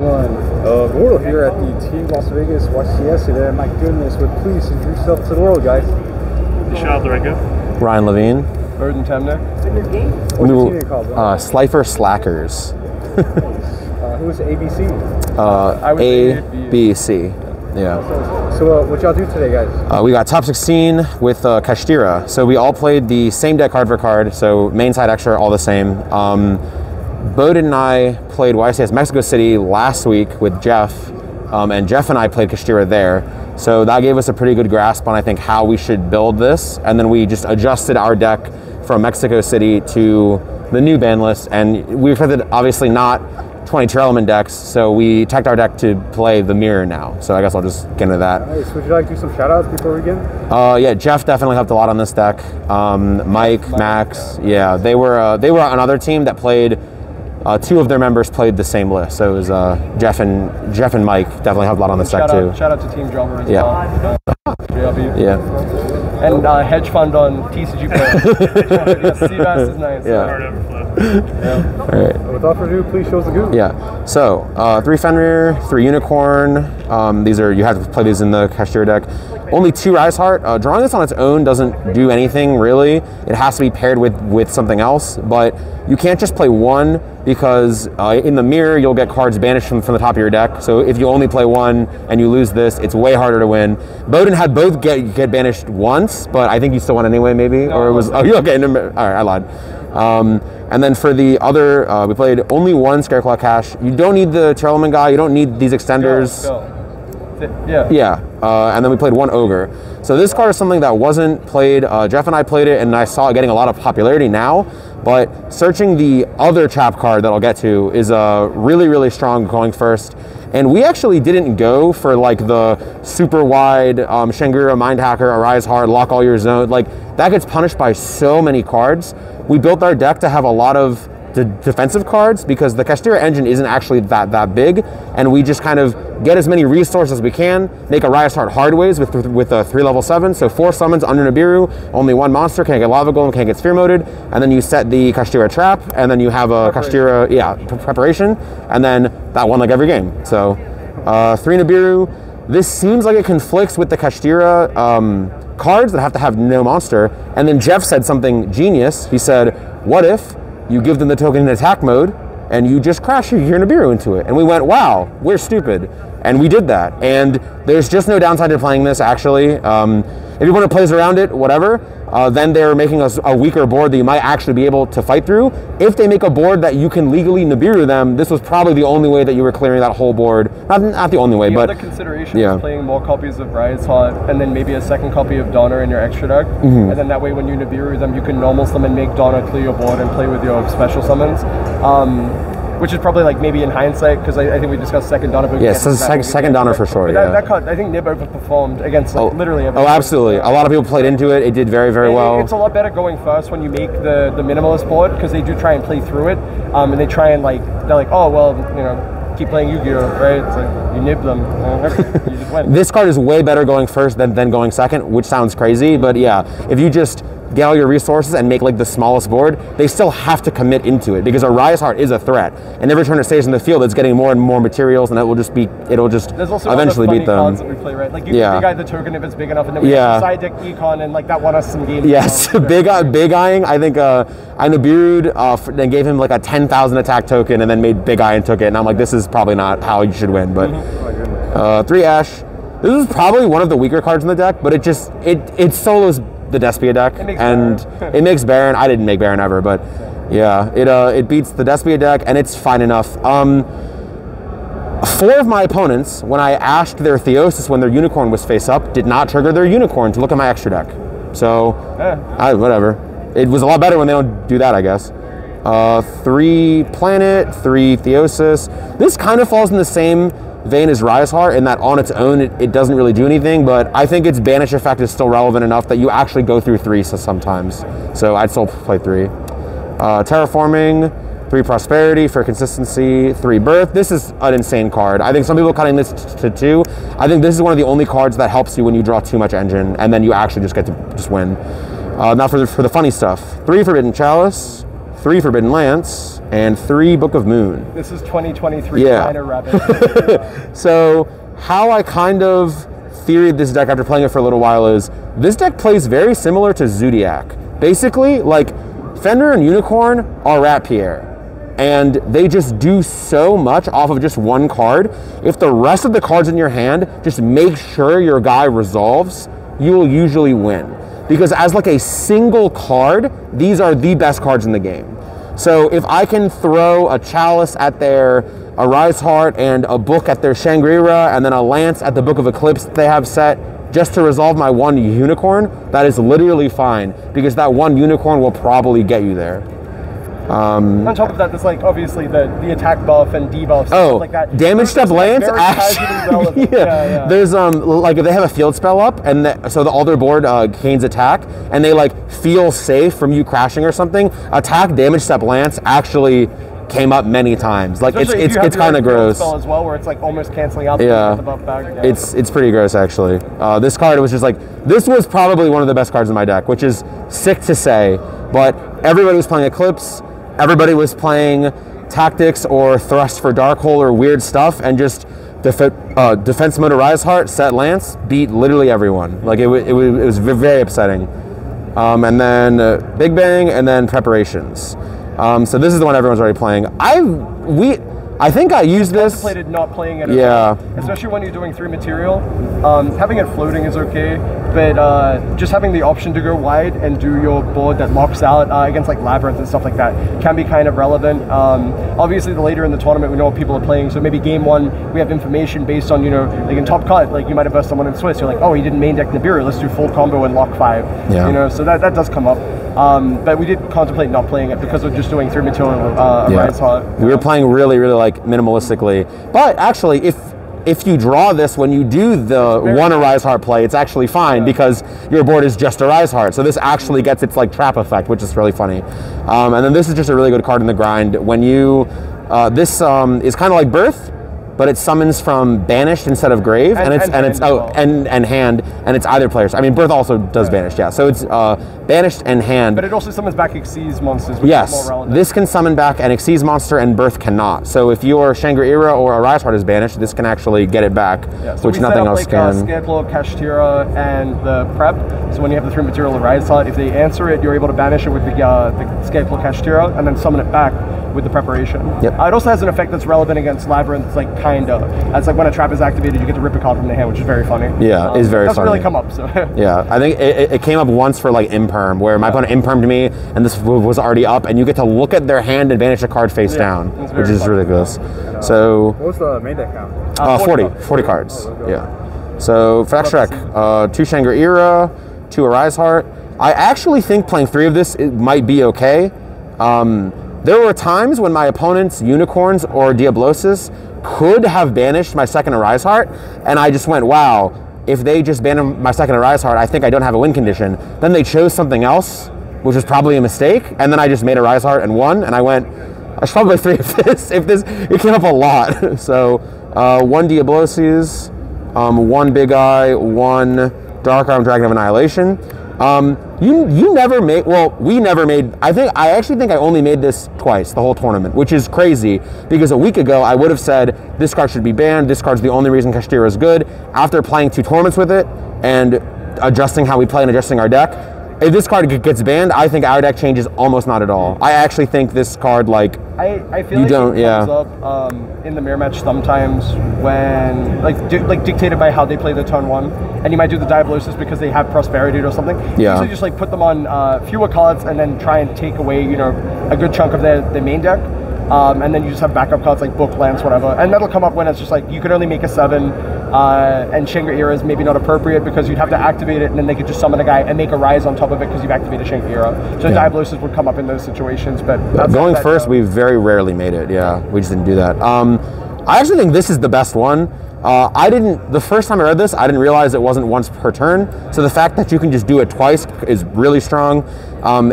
Bohdan here at the Team Las Vegas YCS event. My goodness, but please introduce yourself to the world, guys. Nishaad, the Rego. Ryan Levine. Bohdan Temner. What's your team called? Slifer Slackers. Who's ABC? ABC. Yeah. So what y'all do today, guys? We got top 16 with Kashtira. So we all played the same deck card for card. So main side extra, all the same. Bohdan and I played YCS Mexico City last week with Jeff, and Jeff and I played Kashtira there. So that gave us a pretty good grasp on, I think, how we should build this. And then we just adjusted our deck from Mexico City to the new ban list. And we expected, obviously, not 22 element decks, so we teched our deck to play the mirror now. So I guess I'll just get into that. Nice. Would you like to do some shout outs before we begin? Yeah, Jeff definitely helped a lot on this deck. Mike, Max, yeah, they were on another team that played. Two of their members played the same list, so it was Jeff and Mike definitely helped a lot on this deck too. Shout out to Team Drummer as well. Yeah. And hedge fund on TCG player. CBAS is nice. Yeah. All right. Without further ado, please show us the goo. Yeah. So 3 Fenrir, 3 Unicorn. These are, you have to play these in the Kashtira deck. Only 2 Rise Heart. Drawing this on its own doesn't do anything really. It has to be paired with something else. But you can't just play 1 because in the mirror you'll get cards banished from the top of your deck. So if you only play 1 and you lose this, it's way harder to win. Bohdan had both get banished once, but I think you still won anyway, maybe, or it was. Oh, you okay? All right, I lied. And then for the other, we played only 1 Scareclaw Cash. You don't need the Terrelman guy. You don't need these extenders. Yeah. And then we played 1 Ogre. So this card is something that wasn't played. Jeff and I played it, and I saw it getting a lot of popularity now. But searching the other trap card that I'll get to is really, really strong going first. And we actually didn't go for like the super wide Shangri-La Mind Hacker, Arise Hard, Lock All Your Zone. Like that gets punished by so many cards. We built our deck to have a lot of defensive cards because the Kashtira engine isn't actually that big, and we just kind of get as many resources as we can, make a Rise Heart Hardways with a 3 level 7, so 4 summons under Nibiru, only 1 monster, can't get Lava Golem, can't get Sphere Moded, and then you set the Kashtira trap, and then you have a Kashtira, preparation, and then that won like every game. So 3 Nibiru. This seems like it conflicts with the Kashtira cards that have to have no monster, and then Jeff said something genius. He said, what if you give them the token in attack mode and you just crash your Nibiru into it? And we went, wow, we're stupid. And we did that. And there's just no downside to playing this, actually. If you want to play around it, whatever, then they're making a weaker board that you might actually be able to fight through. If they make a board that you can legally Nibiru them, this was probably the only way that you were clearing that whole board. Not the only way, but the consideration is playing more copies of Rise Heart and then maybe a second copy of Donner in your extra deck. And then that way when you Nibiru them, you can normal summon, make Donner clear your board and play with your special summons. Which is probably like maybe in hindsight, because I think we discussed second Donner. But second Donner for sure. That card, I think Nib overperformed against literally everything. Oh, absolutely. A lot of people played into it. It did very, very well. It's a lot better going first when you make the minimalist board, because they do try and play through it, and they try and they're like, oh well, you know, keep playing Yu-Gi-Oh, right? It's like you nib them, you just win. This card is way better going first than going second, which sounds crazy, but yeah, if you just get all your resources and make like the smallest board, they still have to commit into it because a Rise Heart is a threat, and every turn it stays in the field, it's getting more and more materials, and it'll just eventually beat them. Cards that we play, right? Like you can big eye the token if it's big enough, and then we have side deck Econ, and like that won us some games. Yes, big eyeing. I think I Nibiru'd then gave him like a 10,000 attack token, and then made big eye and took it, and I'm like, this is probably not how you should win. But 3 Ash. This is probably one of the weaker cards in the deck, but it solos the Despia deck, it makes Baron. I didn't make Baron ever, but yeah, it beats the Despia deck, and it's fine enough. 4 of my opponents, when I asked their Theosis when their Unicorn was face up, did not trigger their Unicorn to look at my extra deck. So, whatever. It was a lot better when they don't do that, I guess. 3 Planet, 3 Theosis. This kind of falls in the same vein as Rise Heart in that on its own it doesn't really do anything, but I think its banish effect is still relevant enough that you actually go through 3 sometimes. So I'd still play 3. Terraforming, 3 Prosperity for consistency, 3 Birth. This is an insane card. I think some people cutting this to 2. I think this is one of the only cards that helps you when you draw too much engine, and then you actually just get to win. Now for the funny stuff. 3 Forbidden Chalice, 3 Forbidden Lance, and 3 Book of Moon. This is 2023 Yeah. Minor Rabbit. So how I kind of theoried this deck after playing it for a little while is, this deck plays very similar to Zodiac. Basically, like, Fenrir and Unicorn are Rat Pierre, and they just do so much off of just one card. If the rest of the cards in your hand just make sure your guy resolves, you will usually win. Because as like a single card, these are the best cards in the game. So if I can throw a Chalice at their Arise Heart and a book at their Shangri-La and then a Lance at the Book of Eclipse they have set just to resolve my one Unicorn, that is literally fine, because that one Unicorn will probably get you there. On top of that, there's like obviously the attack buff and debuff, stuff like that. Damage step Lance actually. yeah. There's like if they have a field spell up and all their board gains attack and they like feel safe from you crashing or something, attack damage step Lance actually came up many times. Like it's kind of gross. Spell as well, where it's like almost canceling out the buff back. Yeah. It's pretty gross actually. This card was just like, this was probably one of the best cards in my deck, which is sick to say, but everybody was playing Eclipse. Everybody was playing Tactics or Thrust for Darkhold or weird stuff, and just defense mode Rise Heart, set Lance, beat literally everyone. Like it was very upsetting. And then Big Bang, and then Preparations. So this is the one everyone's already playing. I think I used this. Contemplated not playing it at all, especially when you're doing 3 material. Having it floating is okay, but just having the option to go wide and do your board that locks out against like Labyrinth and stuff like that can be kind of relevant. Obviously, the later in the tournament we know what people are playing, so maybe game 1 we have information based on, you know, like in Top Cut, like you might have versed someone in Swiss, you're like, oh, he didn't main deck Nibiru, let's do full combo and lock 5. Yeah. You know, so that does come up. But we did contemplate not playing it because we're just doing 3 material Rise Heart. We were playing really like minimalistically, but actually if you draw this when you do the one Arise Heart play, it's actually fine because your board is just Arise Heart. So this actually gets its like trap effect, which is really funny. And then this is just a really good card in the grind. When you this is kind of like Birth, but it summons from Banished instead of Grave, and hand, and it's either player's. I mean, Birth also does Banished, yeah. So it's Banished and Hand. But it also summons back Xyz monsters, which is more relevant. This can summon back an Xyz monster, and Birth cannot. So if your Shangri-La or Arise Heart is banished, this can actually get it back, which nothing else can. Scarecrow, Kashtira, and the Prep. So when you have the 3 material Arise Heart, if they answer it, you're able to banish it with the Scarecrow, Kashtira, and then summon it back with the Preparation. Yep. It also has an effect that's relevant against Labyrinth, like kinda. It's like when a trap is activated, you get to rip a card from the hand, which is very funny. Yeah, it's very funny. It doesn't really come up, so. Yeah, I think it came up once for like Imperm, where my opponent Impermed me, and this was already up, and you get to look at their hand and banish a card face down, which is ridiculous. So. What was the main deck count? 40 cards. Yeah. So for extra deck, 2 Shangri-La, 2 Arise Heart. I actually think playing 3 of this might be okay. There were times when my opponent's Unicorns or Diablosis could have banished my second Arise Heart, and I just went, wow, if they just ban my second Arise Heart, I think I don't have a win condition. Then they chose something else, which was probably a mistake, and then I just made Arise Heart and won, and I went, I should probably 3 of this. It came up a lot. So 1 Diablosis, 1 Big Eye, 1 Dark Arm Dragon of Annihilation. You never made, well, we never made, I actually think I only made this twice the whole tournament, which is crazy because a week ago I would have said this card should be banned, this card's the only reason Kashtira is good. After playing 2 tournaments with it and adjusting how we play and adjusting our deck, if this card gets banned, I think our deck changes almost not at all. I actually think this card, like, I feel like it comes up in the mirror match sometimes when, like dictated by how they play the turn 1, and you might do the Diablosis because they have Prosperity or something. Yeah. So just like put them on fewer cards and then try and take away, you know, a good chunk of their main deck. And then you just have backup cards like Book, Lance, whatever. And that'll come up when it's just like, you could only make a 7, and Shangri-La is maybe not appropriate because you'd have to activate it and then they could just summon a guy and make a Rise on top of it because you've activated Shangri-La. So Diablosis would come up in those situations, but... Going first, we very rarely made it, we just didn't do that. I actually think this is the best one. The first time I read this, I didn't realize it wasn't once per turn. So the fact that you can just do it twice is really strong.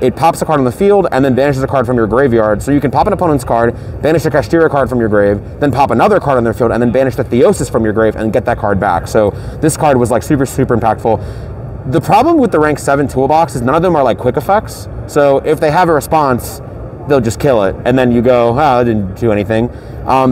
It pops a card on the field and then banishes a card from your graveyard. So you can pop an opponent's card, banish a Kashtira card from your grave, then pop another card on their field and then banish the Theosis from your grave and get that card back. So this card was like super impactful. The problem with the rank 7 toolbox is none of them are like quick effects. So if they have a response, they'll just kill it, and then you go, oh, it didn't do anything.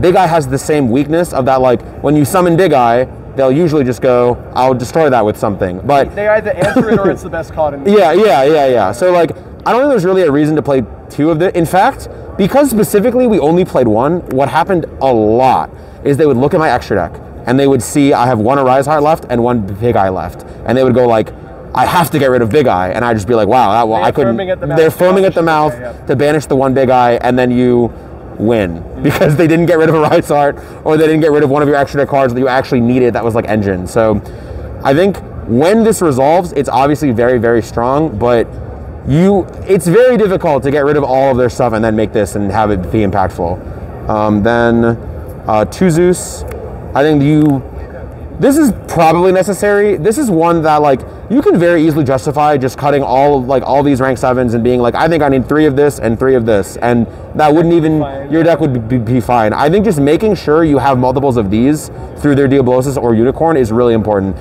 Big Eye has the same weakness of that, like, when you summon Big Eye, they'll usually just go, I'll destroy that with something. But they either answer it or it's the best card in the yeah. So, like, I don't think there's really a reason to play 2 of the. In fact, because specifically we only played 1, what happened a lot is they would look at my extra deck, and they would see I have 1 Arise Heart left and 1 Big Eye left, and they would go like, I have to get rid of Big Eye, and I'd just be like, wow, I couldn't. They're foaming at the mouth to banish the 1 Big Eye, and then you win because they didn't get rid of a Rise Heart, or they didn't get rid of one of your extra deck cards that you actually needed that was like Engine. So I think when this resolves, it's obviously very, very strong, but it's very difficult to get rid of all of their stuff and then make this and have it be impactful. Then 2 Zeus. I think this is probably necessary. This is one that, like, you can very easily justify just cutting all these rank 7s and being like, I think I need 3 of this and 3 of this, and that wouldn't even, your deck would be fine. I think just making sure you have multiples of these through their Diablosis or Unicorn is really important.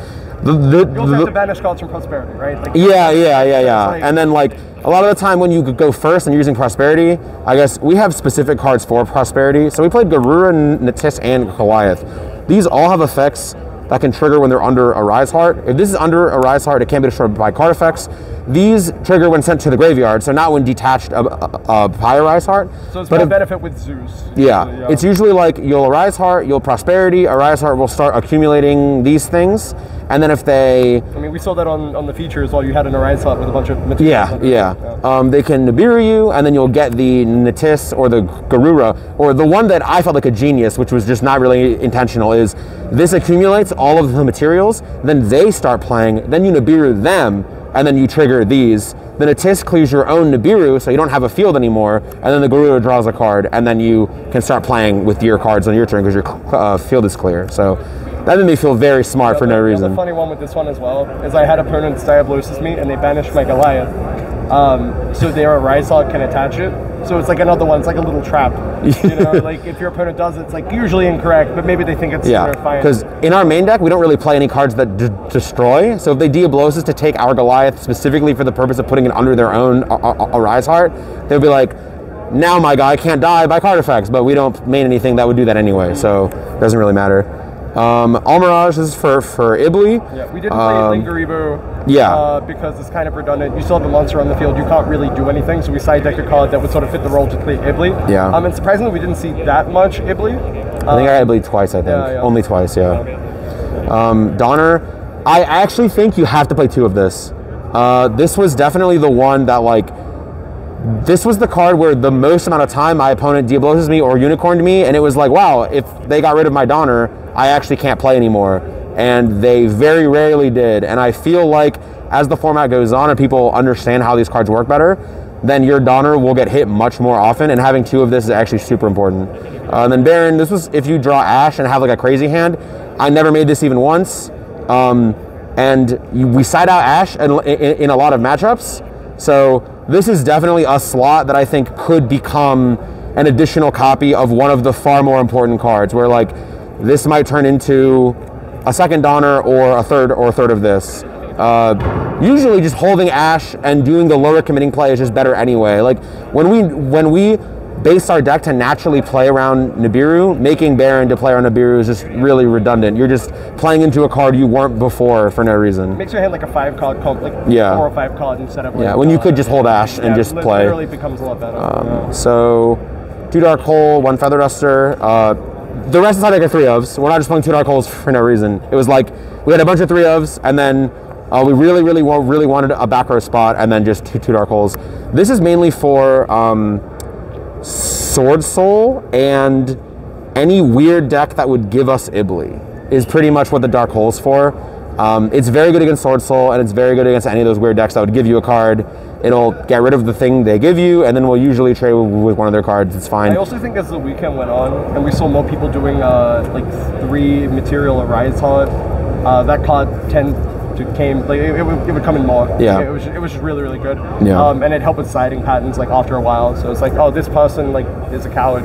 You also have to banish cards from Prosperity, right? Like, yeah. And then, like, a lot of the time when you go first and you're using Prosperity, I guess we have specific cards for Prosperity. So we played Garura, Natis, and Goliath. These all have effects that can trigger when they're under a Rise Heart. If this is under a Rise Heart, it can't be destroyed by card effects. These trigger when sent to the graveyard, so not when detached by a Rise Heart. So it's more benefit with Zeus. Yeah, it's usually like you'll Rise Heart, you'll Prosperity, a Rise Heart will start accumulating these things, and then if they... I mean, we saw that on the feature as well. You had an Arise Heart with a bunch of materials. Yeah. They can Nibiru you, and then you'll get the Natis or the Garura, or the one that I felt like a genius, which was just not really intentional, is this accumulates all of the materials, then they start playing, then you Nibiru them, and then you trigger these. The Natis clears your own Nibiru, so you don't have a field anymore, and then the Garura draws a card, and then you can start playing with your cards on your turn because your field is clear. So that made me feel very smart for no reason. The funny one with this one as well is I had opponents Diablosis me, and they banished my Goliath. So their Rise Heart can attach it. So it's like another one. It's like a little trap. You know, like if your opponent does it, it's like usually incorrect, but maybe they think it's fine. Because in our main deck, we don't really play any cards that destroy. So if they Diablosis to take our Goliath specifically for the purpose of putting it under their own Rise Heart, they'll be like, now my guy can't die by card effects, but we don't main anything that would do that anyway, so it doesn't really matter. Almirage is for Ibli. Yeah, we didn't play Lingaribo because it's kind of redundant. You still have a monster on the field, you can't really do anything, so we side deck a card that would sort of fit the role to play Ibli. Yeah. And surprisingly, we didn't see that much Ibli. I think I had Ibli twice, I think. Only twice, Donner, I actually think you have to play 2 of this. This was definitely the one that, like, this was the card where the most amount of time my opponent Diabloses me or Unicorned me, and it was like, wow, if they got rid of my Donner, I actually can't play anymore. And they very rarely did. And I feel like as the format goes on and people understand how these cards work better, then your Donner will get hit much more often, and having 2 of this is actually super important. And then Baron, this was if you draw Ash and have like a crazy hand. I never made this even once. And we side out Ash in a lot of matchups. So this is definitely a slot that I think could become an additional copy of one of the far more important cards, where like this might turn into a second Donner or a third of this. Usually just holding Ash and doing the lower committing play is just better anyway. Like when we base our deck to naturally play around Nibiru, making Baron to play around Nibiru is just really redundant. You're just playing into a card you weren't before for no reason. It makes your hand like a 5-card card, like 4 or 5 cards instead of like, when you could just hold Ash and just play. It literally becomes a lot better. So 2 Dark Hole, 1 Feather Duster. The rest is not like a 3-ofs. We're not just playing 2 Dark Holes for no reason. It was like we had a bunch of 3-ofs, and then we really wanted a back row spot, and then just 2 Dark Holes. This is mainly for Sword Soul and any weird deck that would give us Ibli is pretty much what the Dark Hole's for. It's very good against Sword Soul, and it's very good against any of those weird decks that would give you a card. It'll get rid of the thing they give you, and then we'll usually trade with one of their cards. It's fine. I also think as the weekend went on, and we saw more people doing like 3 material Arise Heart, that card came like it would come in more. Yeah, it was just really good. Yeah, and it helped with siding patterns like after a while. So it's like, oh, this person like is a coward.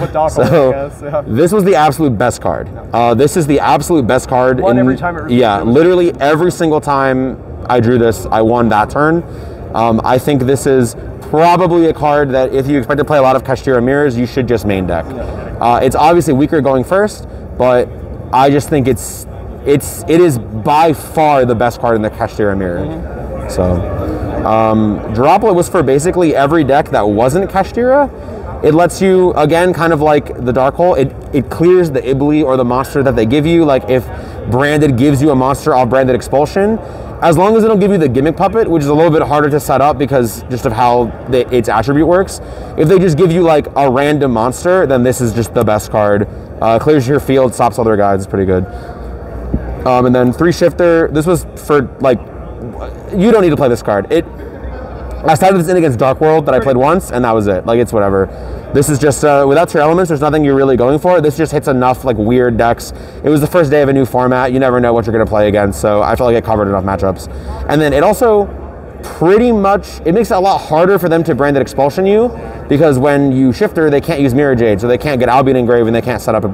What Dark Hole, I guess. Yeah. This was the absolute best card. This is the absolute best card. Every time it literally every single time I drew this, I won that turn. I think this is probably a card that if you expect to play a lot of Kashtira mirrors, you should just main deck. It's obviously weaker going first, but I just think it is by far the best card in the Kashtira mirror. So, Droplet was for basically every deck that wasn't Kashtira. It lets you, again, kind of like the Dark Hole, it clears the Ibli or the monster that they give you. Like if Branded gives you a monster off Branded Expulsion, as long as they don't give you the Gimmick Puppet, which is a little bit harder to set up because just of how its attribute works. If they just give you like a random monster, then this is just the best card. Clears your field, stops other guys, it's pretty good. And then 3 Shifter, this was for like, you don't need to play this card. I started this in against Dark World that I played once, and that was it. Like, it's whatever. This is just, without your elements, there's nothing you're really going for. This just hits enough, like, weird decks. It was the first day of a new format. You never know what you're going to play against, so I felt like it covered enough matchups. And then it also pretty much, it makes it a lot harder for them to Branded Expulsion you, because when you Shifter, they can't use Mirror Jade, so they can't get Albion Engrave, and they can't set up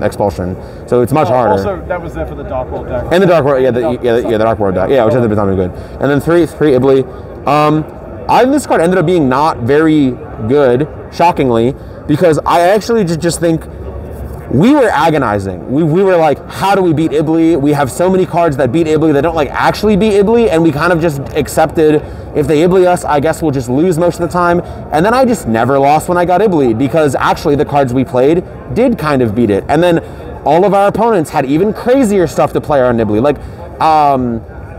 Expulsion. So it's much harder. Also, that was there for the Dark World deck. And the Dark World, the Dark World deck. Yeah, which ended up becoming good. And then 3 Ibli. I think this card ended up being not very good, shockingly, because I actually just think we were agonizing. We were like, how do we beat Ibli? We have so many cards that beat Ibli that don't like actually beat Ibli, and we kind of just accepted if they Ibli us, I guess we'll just lose most of the time. And then I just never lost when I got Ibli, because actually the cards we played did kind of beat it. And then all of our opponents had even crazier stuff to play on Ibli. Like,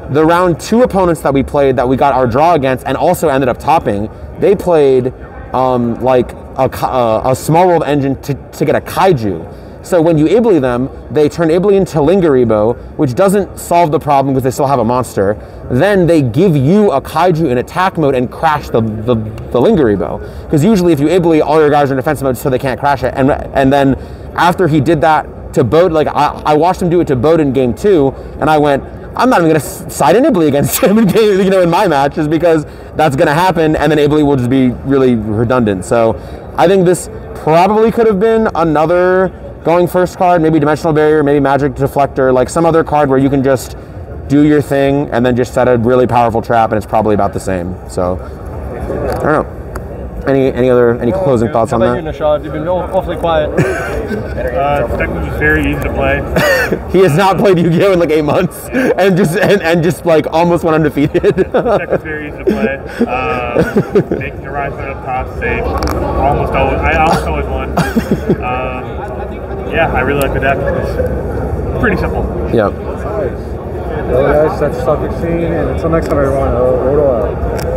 the round 2 opponents that we played that we got our draw against and also ended up topping, they played like a small world engine to get a kaiju. So when you Ibli them, they turn Ibli into Lingaribo, which doesn't solve the problem because they still have a monster. Then they give you a kaiju in attack mode and crash the Lingaribo. Because usually if you Ibli, all your guys are in defense mode so they can't crash it. And then after he did that to Bohdan, like I watched him do it to Bohdan in game 2, and I went, I'm not even going to side an Ibli against him in my match, just because that's going to happen, and then Ibli will just be really redundant. So I think this probably could have been another going first card, maybe Dimensional Barrier, maybe Magic Deflector, like some other card where you can just do your thing and then just set a really powerful trap, and it's probably about the same. So I don't know. Any closing thoughts on that? How about you, Nishaad? You've been awfully quiet. Deck was just very easy to play. He has not played Yu-Gi-Oh! In like 8 months, and just like almost went undefeated. Deck was very easy to play. Making the rise up top safe. I almost always won. Yeah, I really like the deck. It's pretty simple. Yep. Nice. Well, guys, that's Stock Exchange, and until next time, everyone, roll out.